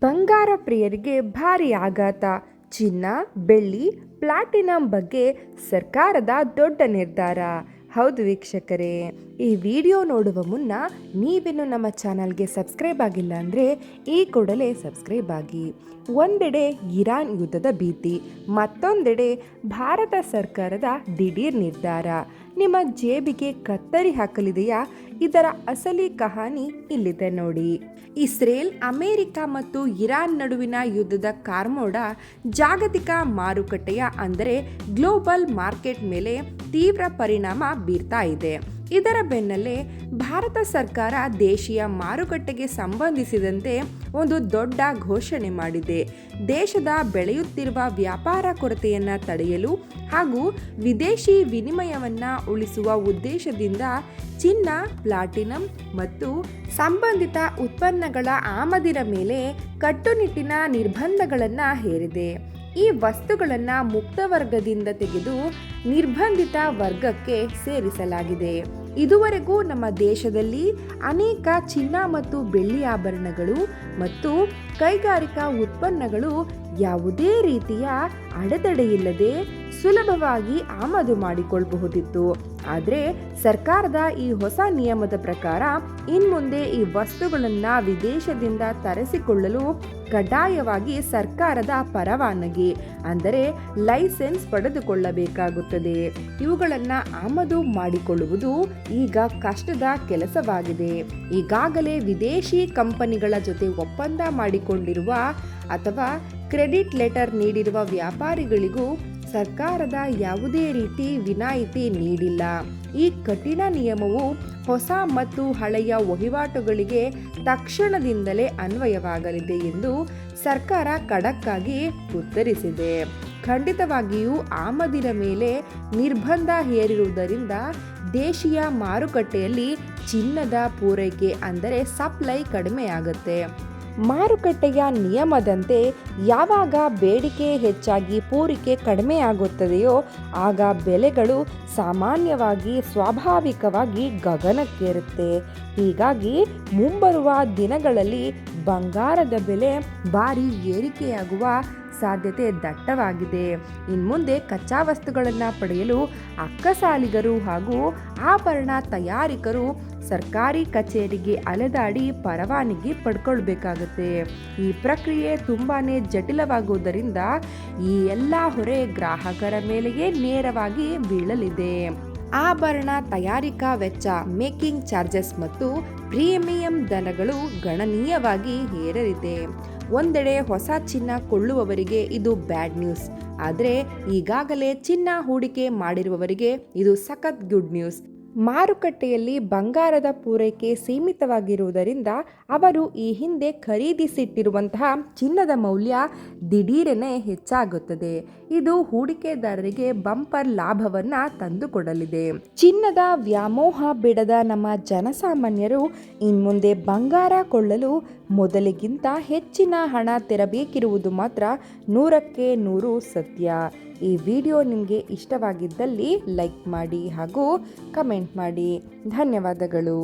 ಬಂಗಾರ ಪ್ರಿಯರಿಗೆ ಭಾರಿ ಆಘಾತ. ಚಿನ್ನ, ಬೆಳ್ಳಿ, ಪ್ಲಾಟಿನಂ ಬಗ್ಗೆ ಸರ್ಕಾರದ ದೊಡ್ಡ ನಿರ್ಧಾರ. ಹೌದು ವೀಕ್ಷಕರೇ, ಈ ವಿಡಿಯೋ ನೋಡುವ ಮುನ್ನ ನೀವೇನು ನಮ್ಮ ಚಾನಲ್ಗೆ ಸಬ್ಸ್ಕ್ರೈಬ್ ಆಗಿಲ್ಲ ಅಂದರೆ ಈ ಕೂಡಲೇ ಸಬ್ಸ್ಕ್ರೈಬ್ ಆಗಿ. ಒಂದೆಡೆ ಇರಾನ್ ಯುದ್ಧದ ಭೀತಿ, ಮತ್ತೊಂದೆಡೆ ಭಾರತ ಸರ್ಕಾರದ ದಿಢೀರ್ ನಿರ್ಧಾರ ನಿಮ್ಮ ಜೇಬಿಗೆ ಕತ್ತರಿ ಹಾಕಲಿದೆಯಾ? ಇದರ ಅಸಲಿ ಕಹಾನಿ ಇಲ್ಲಿದೆ ನೋಡಿ. ಇಸ್ರೇಲ್, ಅಮೆರಿಕ ಮತ್ತು ಇರಾನ್ ನಡುವಿನ ಯುದ್ಧದ ಕಾರ್ಮೋಡ ಜಾಗತಿಕ ಮಾರುಕಟ್ಟೆಯ ಅಂದರೆ ಗ್ಲೋಬಲ್ ಮಾರ್ಕೆಟ್ ಮೇಲೆ ತೀವ್ರ ಪರಿಣಾಮ ಬೀರ್ತಾ ಇದೆ. ಇದರ ಬೆನ್ನಲ್ಲೇ ಭಾರತ ಸರ್ಕಾರ ದೇಶೀಯ ಮಾರುಕಟ್ಟೆಗೆ ಸಂಬಂಧಿಸಿದಂತೆ ಒಂದು ದೊಡ್ಡ ಘೋಷಣೆ ಮಾಡಿದೆ. ದೇಶದ ಬೆಳೆಯುತ್ತಿರುವ ವ್ಯಾಪಾರ ಕೊರತೆಯನ್ನು ತಡೆಯಲು ಹಾಗೂ ವಿದೇಶಿ ವಿನಿಮಯವನ್ನು ಉಳಿಸುವ ಉದ್ದೇಶದಿಂದ ಚಿನ್ನ, ಪ್ಲಾಟಿನಂ ಮತ್ತು ಸಂಬಂಧಿತ ಉತ್ಪನ್ನಗಳ ಆಮದಿನ ಮೇಲೆ ಕಟ್ಟುನಿಟ್ಟಿನ ನಿರ್ಬಂಧಗಳನ್ನು ಹೇರಿದೆ. ಈ ವಸ್ತುಗಳನ್ನು ಮುಕ್ತ ವರ್ಗದಿಂದ ತೆಗೆದು ನಿರ್ಬಂಧಿತ ವರ್ಗಕ್ಕೆ ಸೇರಿಸಲಾಗಿದೆ. ಇದುವರೆಗೂ ನಮ್ಮ ದೇಶದಲ್ಲಿ ಅನೇಕ ಚಿನ್ನ ಮತ್ತು ಬೆಳ್ಳಿ ಆಭರಣಗಳು ಮತ್ತು ಕೈಗಾರಿಕಾ ಉತ್ಪನ್ನಗಳು ಯಾವುದೇ ರೀತಿಯ ಅಡೆತಡೆಯಿಲ್ಲದೆ ಸುಲಭವಾಗಿ ಆಮದು ಮಾಡಿಕೊಳ್ಳಬಹುದಿತ್ತು. ಆದರೆ ಸರ್ಕಾರದ ಈ ಹೊಸ ನಿಯಮದ ಪ್ರಕಾರ ಇನ್ಮುಂದೆ ಈ ವಸ್ತುಗಳನ್ನು ವಿದೇಶದಿಂದ ತರಿಸಿಕೊಳ್ಳಲು ಕಡ್ಡಾಯವಾಗಿ ಸರ್ಕಾರದ ಪರವಾನಗಿ ಅಂದರೆ ಲೈಸೆನ್ಸ್ ಪಡೆದುಕೊಳ್ಳಬೇಕಾಗುತ್ತದೆ. ಇವುಗಳನ್ನು ಆಮದು ಮಾಡಿಕೊಳ್ಳುವುದು ಈಗ ಕಷ್ಟದ ಕೆಲಸವಾಗಿದೆ. ಈಗಾಗಲೇ ವಿದೇಶಿ ಕಂಪನಿಗಳ ಜೊತೆ ಒಪ್ಪಂದ ಮಾಡಿಕೊಂಡಿರುವ ಅಥವಾ ಕ್ರೆಡಿಟ್ ಲೆಟರ್ ನೀಡಿರುವ ವ್ಯಾಪಾರಿಗಳಿಗೂ ಸರ್ಕಾರದ ಯಾವುದೇ ರೀತಿ ವಿನಾಯಿತಿ ನೀಡಿಲ್ಲ. ಈ ಕಠಿಣ ನಿಯಮವು ಹೊಸ ಮತ್ತು ಹಳೆಯ ವಹಿವಾಟುಗಳಿಗೆ ತಕ್ಷಣದಿಂದಲೇ ಅನ್ವಯವಾಗಲಿದೆ ಎಂದು ಸರ್ಕಾರ ಖಡಕ್ಕಾಗಿ ಉತ್ತರಿಸಿದೆ. ಖಂಡಿತವಾಗಿಯೂ ಆಮದಿನ ಮೇಲೆ ನಿರ್ಬಂಧ ಹೇರಿರುವುದರಿಂದ ದೇಶೀಯ ಮಾರುಕಟ್ಟೆಯಲ್ಲಿ ಚಿನ್ನದ ಪೂರೈಕೆ ಅಂದರೆ ಸಪ್ಲೈ ಕಡಿಮೆಯಾಗುತ್ತೆ. ಮಾರುಕಟ್ಟೆಯ ನಿಯಮದಂತೆ ಯಾವಾಗ ಬೇಡಿಕೆ ಹೆಚ್ಚಾಗಿ ಪೂರೈಕೆ ಕಡಿಮೆಯಾಗುತ್ತದೆಯೋ ಆಗ ಬೆಲೆಗಳು ಸಾಮಾನ್ಯವಾಗಿ ಸ್ವಾಭಾವಿಕವಾಗಿ ಗಗನಕ್ಕೇರುತ್ತೆ. ಹೀಗಾಗಿ ಮುಂಬರುವ ದಿನಗಳಲ್ಲಿ ಬಂಗಾರದ ಬೆಲೆ ಭಾರಿ ಏರಿಕೆಯಾಗುವ ಸಾಧ್ಯತೆ ದಟ್ಟವಾಗಿದೆ. ಇನ್ಮುಂದೆ ಕಚ್ಚಾ ವಸ್ತುಗಳನ್ನು ಪಡೆಯಲು ಅಕ್ಕಸಾಲಿಗರು ಹಾಗೂ ಆಭರಣ ತಯಾರಕರು ಸರ್ಕಾರಿ ಕಚೇರಿಗೆ ಅಲೆದಾಡಿ ಪರವಾನಗಿ ಪಡ್ಕೊಳ್ಬೇಕಾಗುತ್ತೆ. ಈ ಪ್ರಕ್ರಿಯೆ ತುಂಬಾನೇ ಜಟಿಲವಾಗುವುದರಿಂದ ಈ ಎಲ್ಲ ಹೊರೆ ಗ್ರಾಹಕರ ಮೇಲೆಯೇ ನೇರವಾಗಿ ಬೀಳಲಿದೆ. ಆಭರಣ ತಯಾರಿಕಾ ವೆಚ್ಚ, ಮೇಕಿಂಗ್ ಚಾರ್ಜಸ್ ಮತ್ತು ಪ್ರೀಮಿಯಂ ದರಗಳು ಗಣನೀಯವಾಗಿ ಏರಲಿದೆ. ಒಂದೆಡೆ ಹೊಸ ಚಿನ್ನ ಕೊಳ್ಳುವವರಿಗೆ ಇದು ಬ್ಯಾಡ್ ನ್ಯೂಸ್, ಆದರೆ ಈಗಾಗಲೇ ಚಿನ್ನ ಹೂಡಿಕೆ ಮಾಡಿರುವವರಿಗೆ ಇದು ಸಖತ್ ಗುಡ್ ನ್ಯೂಸ್. ಮಾರುಕಟ್ಟೆಯಲ್ಲಿ ಬಂಗಾರದ ಪೂರೈಕೆ ಸೀಮಿತವಾಗಿರುವುದರಿಂದ ಅವರು ಈ ಹಿಂದೆ ಖರೀದಿಸಿಟ್ಟಿರುವಂತಹ ಚಿನ್ನದ ಮೌಲ್ಯ ದಿಢೀರನೆ ಹೆಚ್ಚಾಗುತ್ತದೆ. ಇದು ಹೂಡಿಕೆದಾರರಿಗೆ ಬಂಪರ್ ಲಾಭವನ್ನು ತಂದುಕೊಡಲಿದೆ. ಚಿನ್ನದ ವ್ಯಾಮೋಹ ಬಿಡದ ನಮ್ಮ ಜನಸಾಮಾನ್ಯರು ಇನ್ಮುಂದೆ ಬಂಗಾರ ಕೊಳ್ಳಲು ಮೊದಲಿಗಿಂತ ಹೆಚ್ಚಿನ ಹಣ ತೆರಬೇಕಿರುವುದು ಮಾತ್ರ 100ಕ್ಕೆ 100 ಸತ್ಯ. ಈ ವಿಡಿಯೋ ನಿಮಗೆ ಇಷ್ಟವಾಗಿದ್ದಲ್ಲಿ ಲೈಕ್ ಮಾಡಿ ಹಾಗೂ ಕಮೆಂಟ್ ಮಾಡಿ. ಧನ್ಯವಾದಗಳು.